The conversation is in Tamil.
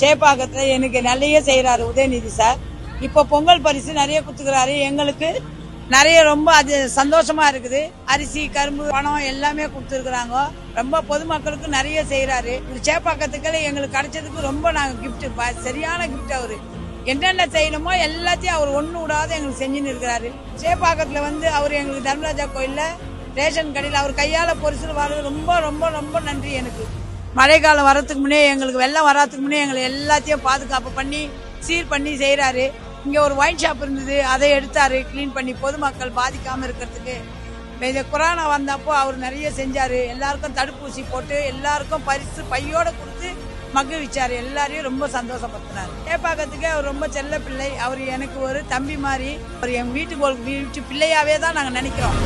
சேப்பாக்கத்துல எனக்கு நிறைய செய்யறாரு உதயநிதி சார். இப்ப பொங்கல் பரிசு நிறைய குடுத்துக்கிறாரு. எங்களுக்கு நிறைய ரொம்ப அது சந்தோஷமா இருக்குது. அரிசி, கரும்பு, பணம் எல்லாமே கொடுத்துருக்காங்க. ரொம்ப பொதுமக்களுக்கு நிறைய செய்யறாரு. சேப்பாக்கத்துக்கு எங்களுக்கு கிடைச்சதுக்கு ரொம்ப நாங்க கிஃப்ட், சரியான கிஃப்ட். அவரு என்னென்ன செய்யணுமோ எல்லாத்தையும் அவர் ஒண்ணு விடாத எங்களுக்கு செஞ்சுன்னு இருக்கிறாரு. சேப்பாக்கத்துல அவர் எங்களுக்கு தர்மராஜா கோயில்ல ரேஷன் கடையில் அவர் கையால பொரிசல் வர்றது ரொம்ப ரொம்ப ரொம்ப நன்றி. எனக்கு மழை காலம் வர்றதுக்கு முன்னே, எங்களுக்கு வெள்ளம் வர்றதுக்கு முன்னே எங்களை எல்லாத்தையும் பாதுகாப்பு பண்ணி சீர் பண்ணி செய்யறாரு. இங்க ஒரு ஒயின் ஷாப் இருந்தது, அதை எடுத்தாரு கிளீன் பண்ணி பொதுமக்கள் பாதிக்காம இருக்கிறதுக்கு. இந்த கொரோனா வந்தப்போ அவர் நிறைய செஞ்சாரு. எல்லாருக்கும் தடுப்பூசி போட்டு எல்லாருக்கும் பரிசு பையோட கொடுத்து மகிழ்விச்சாரு. எல்லாரையும் ரொம்ப சந்தோஷப்படுத்தினாரு. சேப்பாக்கத்துக்கு அவர் ரொம்ப செல்ல பிள்ளை. அவர் எனக்கு ஒரு தம்பி மாதிரி. அவர் என் வீட்டு பிள்ளையாவே தான் நாங்க நினைக்கிறோம்.